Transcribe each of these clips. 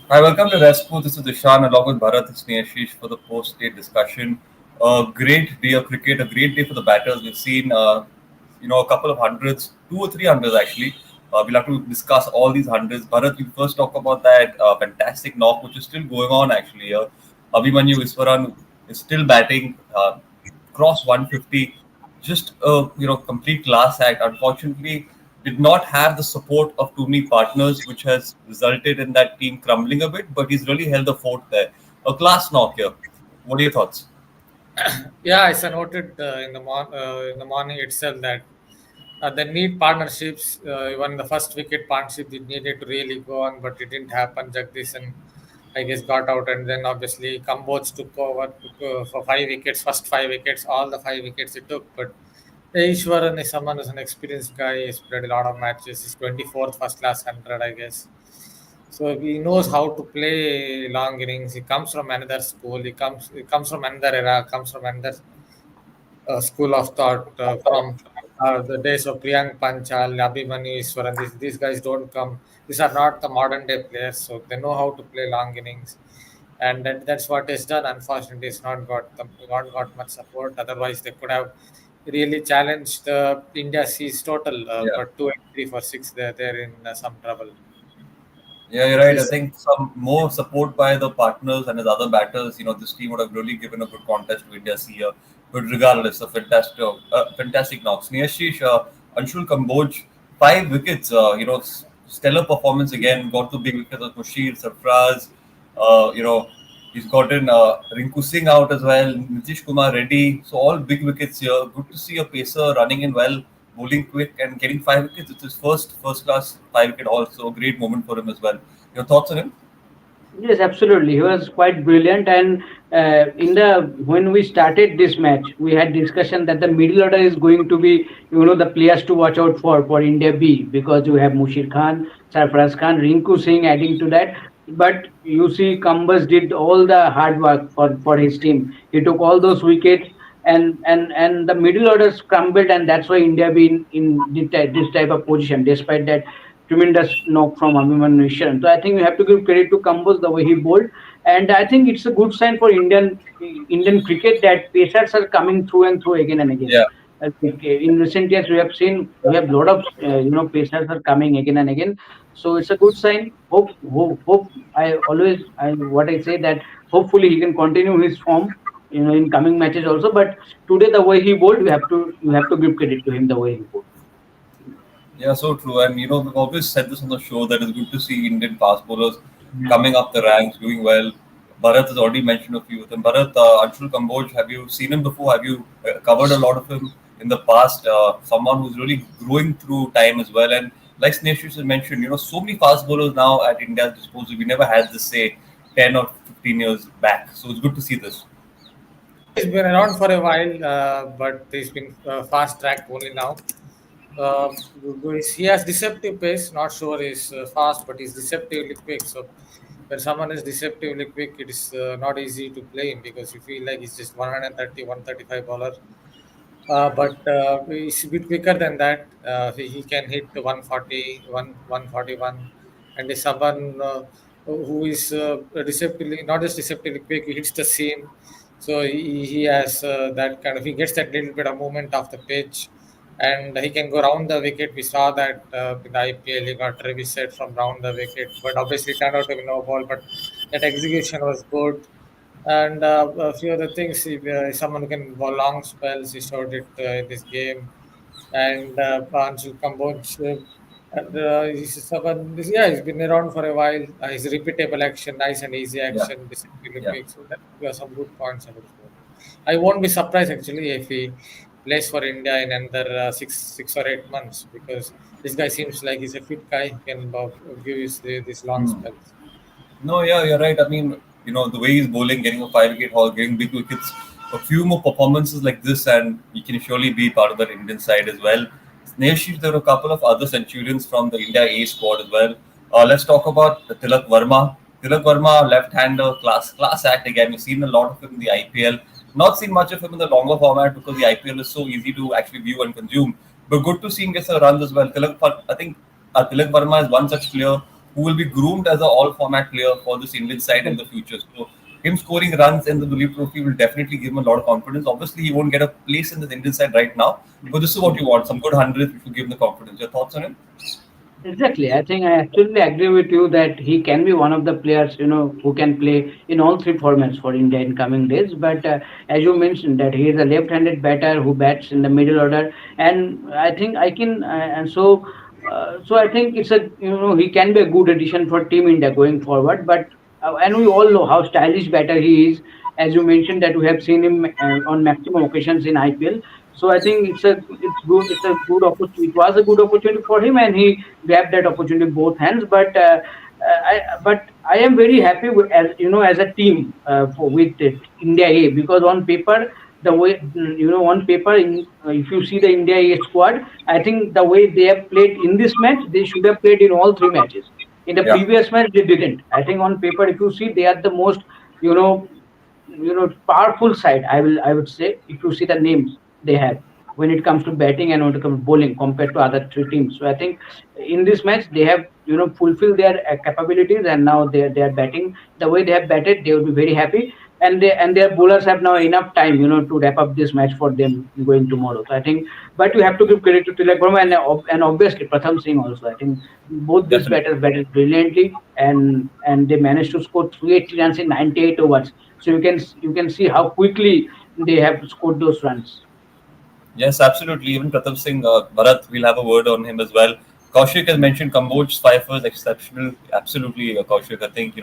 Hi, welcome to Respo. This is Ishan along with Bharat and Sneashish for the post-day discussion. A great day of cricket, a great day for the batters. We've seen, a couple of hundreds, two or three hundreds actually. We'll have to discuss all these hundreds. Bharat, we first talk about that fantastic knock, which is still going on actually. Abhimanyu Viswaran is still batting, cross 150, just a complete class act. Unfortunately, did not have the support of too many partners, which has resulted in that team crumbling a bit. But he's really held the fort there. A class knock here. What are your thoughts? Yeah, it's noted in the morning itself that they need partnerships. Even the first wicket partnership it needed to really go on, but it didn't happen. Jagdish and I guess got out, and then obviously Kamboj took over for 5 wickets, first 5 wickets, all the 5 wickets he took. But Ishwaran is someone who's an experienced guy. He's played a lot of matches. He's 24th first class 100, I guess. So he knows how to play long innings. He comes from another school. He comes from another era. Comes from another school of thought from the days of Priyank Panchal, Abhimanyu Iswaran. These guys don't come. These are not the modern day players, so they know how to play long innings, and that's what is done. Unfortunately, it's not got much support. Otherwise, they could have really challenged India C's total, Yeah. but 283 for six. They're in some trouble. Yeah, you're right. I This think some more support by the partners and his other batters, this team would have really given a good contest to India here. But regardless, fantastic knocks. Niyashish, Anshul Kamboj, 5 wickets. Stellar performance again. Got the big wickets of Mushir, Sarfraz. He's gotten Rinku Singh out as well. Nitish Kumar Reddy. So all big wickets here. Good to see a pacer running in well, bowling quick and getting 5 wickets. It's his first class 5 wicket haul. So a great moment for him as well. Your thoughts on him? Yes, absolutely. He was quite brilliant. And in the when we started this match, we had discussion that the middle order is going to be, the players to watch out for India B, because you have Mushir Khan, Sarfaraz Khan, Rinku Singh adding to that. But you see, Cumbers did all the hard work for his team. He took all those wickets, and the middle order crumbled, and that's why India be in this type of position, despite that tremendous knock from Abhimanyu Nishan. So I think we have to give credit to Kambos the way he bowled, and I think it's a good sign for Indian cricket that pacers are coming through and through again and again. Yeah. I think, in recent years, we have a lot of pacers are coming again and again. So it's a good sign. Hope. I what I say that hopefully he can continue his form, in coming matches also. But today the way he bowled, we have to give credit to him the way he bowled. Yeah, so true. And we've always said this on the show that it's good to see Indian fast bowlers Yeah. coming up the ranks, doing well. Bharat has already mentioned a few of them. Bharat, Anshul Kamboj, have you seen him before? Have you covered a lot of him in the past? Someone who's really growing through time as well. And like Snesh has mentioned, so many fast bowlers now at India's disposal. We never had this, say, 10 or 15 years back. So it's good to see this. he's been around for a while, but he's been fast tracked only now. Uh, he has deceptive pace. Not sure he's fast, but he's deceptively quick. So when someone is deceptively quick, it is not easy to play him because you feel like he's just 130, 135 bowler. But he's a bit quicker than that. He can hit 140, 141, and is someone who is deceptively, not just deceptively quick, he hits the seam. So he has that kind of, he gets that little bit of movement off the pitch, and he can go round the wicket. We saw that in the IPL, he got reset from round the wicket, but obviously it turned out to be no ball. But that execution was good, and a few other things. Someone who can bowl long spells, he showed it in this game. And Anshul Kamboj, he's someone, yeah, he's been around for a while. He's repeatable action, nice and easy Yeah. action, disciplinary Yeah. quick. So that were some good points about him. I won't be surprised actually if he plays for India in another 6 or 8 months, because this guy seems like he's a fit guy, he can give us these long Hmm. spells. No, yeah, you're right. I mean, the way he's bowling, getting a 5 wicket haul, getting big wickets, a few more performances like this, and he can surely be part of that Indian side as well. Snehashish, there are a couple of other centurions from the India A squad as well. Let's talk about Tilak Verma. Tilak Verma, left-hander, class act again. We've seen a lot of him in the IPL. Not seen much of him in the longer format because the IPL is so easy to actually view and consume. But good to see him get some runs as well. I think Tilak Verma is one such player who will be groomed as an all-format player for this Indian side in the future. So him scoring runs in the Duleep Trophy will definitely give him a lot of confidence. Obviously, he won't get a place in the Indian side right now, but this is what you want: some good hundreds which will give him the confidence. Your thoughts on him? Exactly. I think I absolutely agree with you that he can be one of the players, who can play in all three formats for India in coming days. But as you mentioned, that he is a left-handed batter who bats in the middle order, and I think I can, and so I think it's he can be a good addition for Team India going forward. But and we all know how stylish batter he is. As you mentioned, that we have seen him on maximum occasions in IPL. So I think it's a good opportunity. It was a good opportunity for him, and he grab that opportunity with both hands. But I am very happy with, as a team with it, India A, because on paper the way on paper if you see the India A squad, I think the way they have played in this match, they should have played in all three matches. In the Yeah, previous match, they didn't. I think on paper, if you see, they are the most you know powerful side. I would say, if you see the names they have when it comes to batting and when it comes to bowling compared to other three teams. So I think in this match they have fulfilled their capabilities, and now they are batting the way they have batted. They will be very happy, and their bowlers have now enough time to wrap up this match for them going tomorrow. So I think, but you have to give credit to Tilak Verma and obviously Pratham Singh also. I think both these definitely. batters batted brilliantly, and they managed to score 380 runs in 98 overs. So you can see how quickly they have scored those runs. Yes, absolutely. Even Pratham Singh, Bharat, we'll have a word on him as well. Kaushik has mentioned Kamboj Pfeiffer is exceptional. Absolutely, Kaushik. I think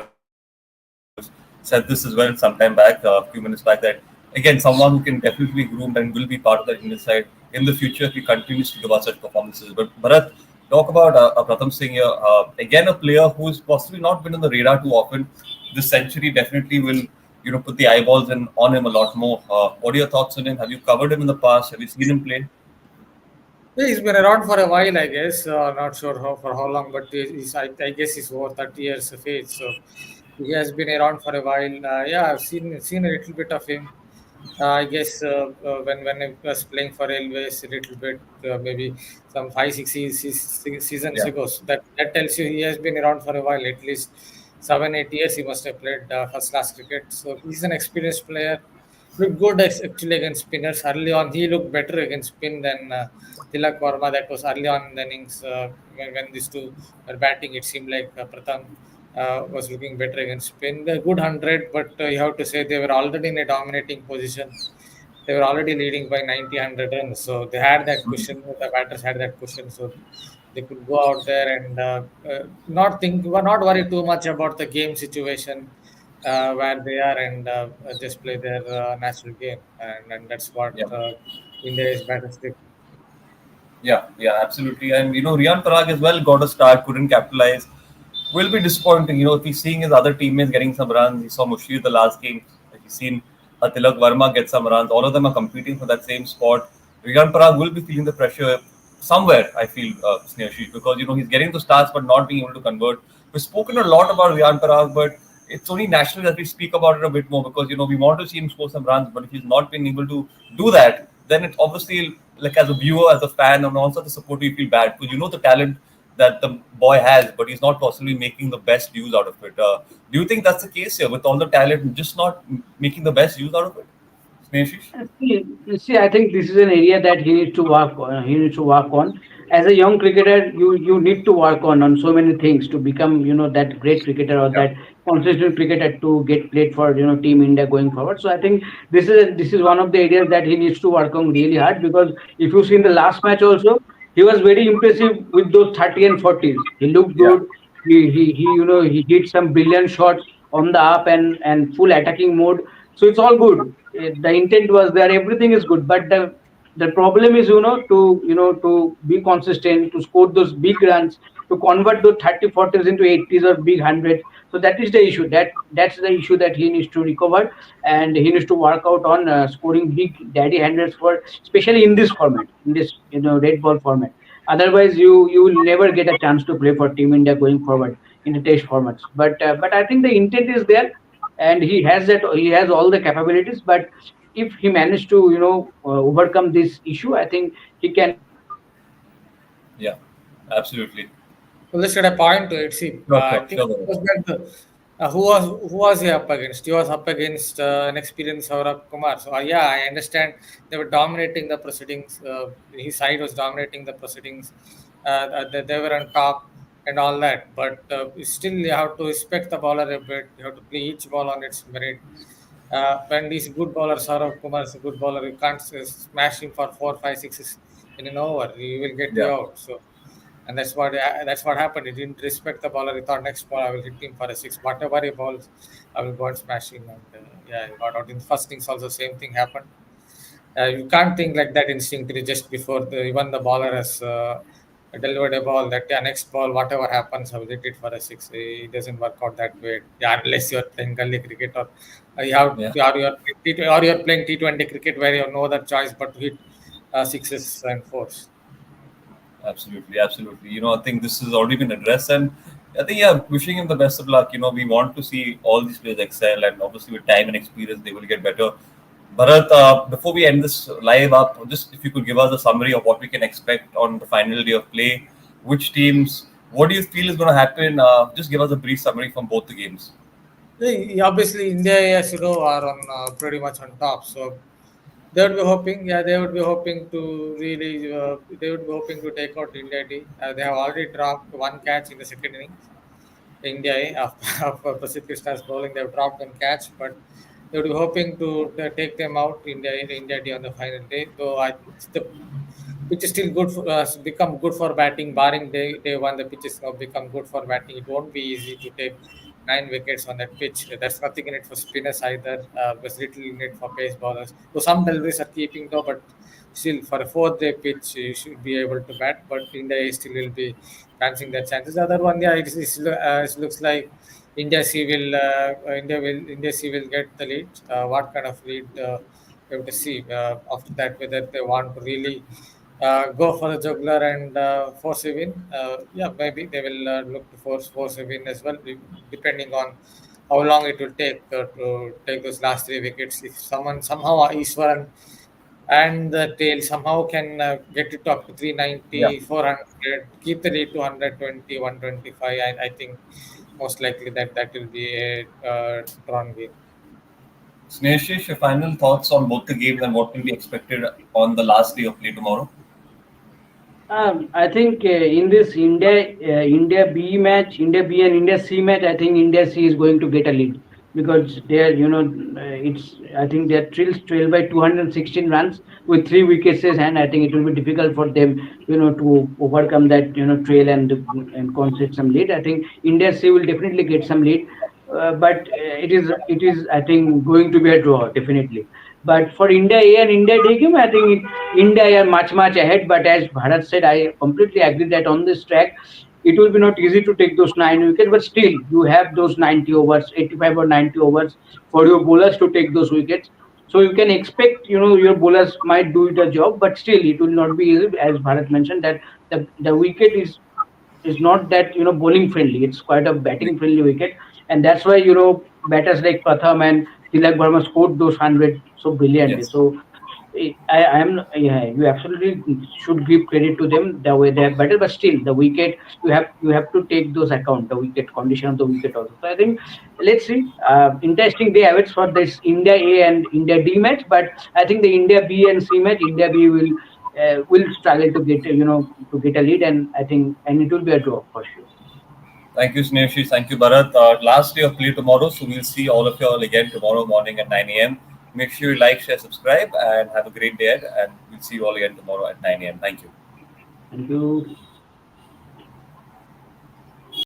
said this as well sometime back, a few minutes back, that again, someone who can definitely be groomed and will be part of the Indian side in the future if he continues to give us such performances. But Bharat, talk about Pratham Singh here. Again, a player who's possibly not been on the radar too often. This century definitely will, put the eyeballs on him a lot more. What are your thoughts on him? Have you covered him in the past? Have you seen him play? Yeah, he's been around for a while, I guess. Not sure how long, but I guess he's over 30 years of age. So he has been around for a while. Yeah, I've seen a little bit of him. I guess when I was playing for Railways a little bit, maybe some 5 6 seasons Yeah. ago. So that tells you he has been around for a while. At least 7 8 years he must have played first class cricket. So he's an experienced player. Looked good actually against spinners early on. He looked better against spin than Tilak Varma. That was early on in the innings when these two were batting. It seemed like Pratham was looking better against spin. A good 100, but you have to say they were already in a dominating position. They were already leading by 90 100 runs. So they had that cushion. The batters had that cushion. So they could go out there and not worry too much about the game situation where they are, and just play their natural game, and that's what Yeah. India is better stick. Yeah, yeah, absolutely. And Riyan Parag as well got a start, couldn't capitalize. Will be disappointing. If he's seeing his other teammates getting some runs, he saw Mushir the last game. He's seen Tilak Verma get some runs. All of them are competing for that same spot. Riyan Parag will be feeling the pressure somewhere, I feel, Snehashish, because he's getting the starts but not being able to convert. We've spoken a lot about Riyan Parag, but it's only natural that we speak about it a bit more because we want to see him score some runs, but if he's not been able to do that, then it obviously, like, as a viewer, as a fan, and also the supporter, you feel bad because the talent that the boy has, but he's not possibly making the best use out of it. Do you think that's the case here with all the talent, just not making the best use out of it, Snehashish? See, I think this is an area that he needs to work on. He needs to work on. As a young cricketer, you need to work on so many things to become that great cricketer or Yeah. that consistent cricketer to get played for Team India going forward. So I think this is one of the areas that he needs to work on really hard, because if you see in the last match also, he was very impressive with those 30 and 40s. He looked Yeah. good. He hit some brilliant shots on the up and full attacking mode. So it's all good. The intent was there. Everything is good, but the problem is to be consistent, to score those big runs, to convert those 30 40s into 80s or big hundreds. So that is the issue. That's the issue that he needs to recover, and he needs to work out on scoring big daddy hundreds for, especially in this format, in this red ball format. Otherwise, you will never get a chance to play for Team India going forward in the test formats. But I think the intent is there, and he has all the capabilities. But if he managed to overcome this issue, I think he can. Yeah, absolutely. Well, let's get a point to it. See, Sure, I sure, think sure, it Bharat. was when who was he up against? He was up against an experienced Saurabh Kumar. So yeah, I understand they were dominating the proceedings. His side was dominating the proceedings. They were on top and all that. But still, you have to respect the bowler a bit. You have to play each ball on its merit. When he's a good bowler, Saurabh Kumar is a good bowler. You can't smash him for four, five, sixes in an over. He will get you Yeah, out. So and that's what happened. He didn't respect the bowler. He thought next ball I will hit him for a six. Whatever he balls, I will go and smash him. And yeah, he got out in the first innings. Also, same thing happened. You can't think like that instinctively just before even the bowler has delivered a ball that yeah, next ball whatever happens I will hit it for a six. It doesn't work out that way. Yeah, unless you're playing gully cricket or you have yeah. or you're playing T20 cricket where you have no other choice but to hit sixes and fours. Absolutely, absolutely. I think this has already been addressed, and I think, yeah, wishing him the best of luck. We want to see all these players excel, and obviously with time and experience, they will get better. Bharat, before we end this live up, just if you could give us a summary of what we can expect on the final day of play, which teams, what do you feel is going to happen? Just give us a brief summary from both the games. Obviously, India, as you know, are on pretty much on top. So they would be hoping, yeah, they would be hoping to really, they would be hoping to take out India D. They have already dropped one catch in the second innings. India after Pacific Stars bowling, they've dropped one catch, but they would be hoping to take them out India D on the final day. Though the pitch is still good for become good for batting. Barring day one, the pitch is now become good for batting. It won't be easy to take 9 wickets on that pitch. There's nothing in it for spinners either. There's little in it for pace bowlers. So some deliveries are keeping though, but still for a fourth day pitch, you should be able to bat. But India still will be fancying their chances. The other one, yeah, it looks like India C will get the lead. What kind of lead? We have to see after that whether they want to really go for the juggler and force a win. Yeah, maybe they will look to force a win as well, depending on how long it will take to take those last 3 wickets. If someone somehow Iswaran and the tail somehow can get it up to Yeah. 390, 400, keep the lead to 120, 125. I think most likely that will be a drawn game. Sneshish, your final thoughts on both the games and what can be expected on the last day of play tomorrow? I think in this India B match, India B and India C match, I think India C is going to get a lead because they're it's I think they're trailed by 216 runs with 3 wickets, and I think it will be difficult for them to overcome that trail and concede some lead. I think India C will definitely get some lead, but it is I think going to be a draw definitely. But for India A and India D game, I think India are much ahead. But as Bharat said, I completely agree that on this track, it will be not easy to take those 9 wickets. But still, you have those 90 overs, 85 or 90 overs for your bowlers to take those wickets. So you can expect, your bowlers might do the job, but still, it will not be easy. As Bharat mentioned, that the wicket is not that bowling friendly. It's quite a batting friendly wicket, and that's why batters like Pratham and Tilak Verma scored those 100 so brilliantly. Yes. So I am yeah, you absolutely should give credit to them the way they have batted, but still the wicket you have to take those account the wicket condition of the wicket also. So I think let's see. Interesting day awaits for this India A and India D match, but I think the India B and C match, India B will struggle to get to get a lead, and I think and it will be a draw for sure. Thank you, Snehashi. Thank you, Bharat. Last day of play tomorrow, so we'll see all of you all again tomorrow morning at 9 a.m. Make sure you like, share, subscribe, and have a great day ahead. And we'll see you all again tomorrow at 9 a.m. Thank you. Thank you.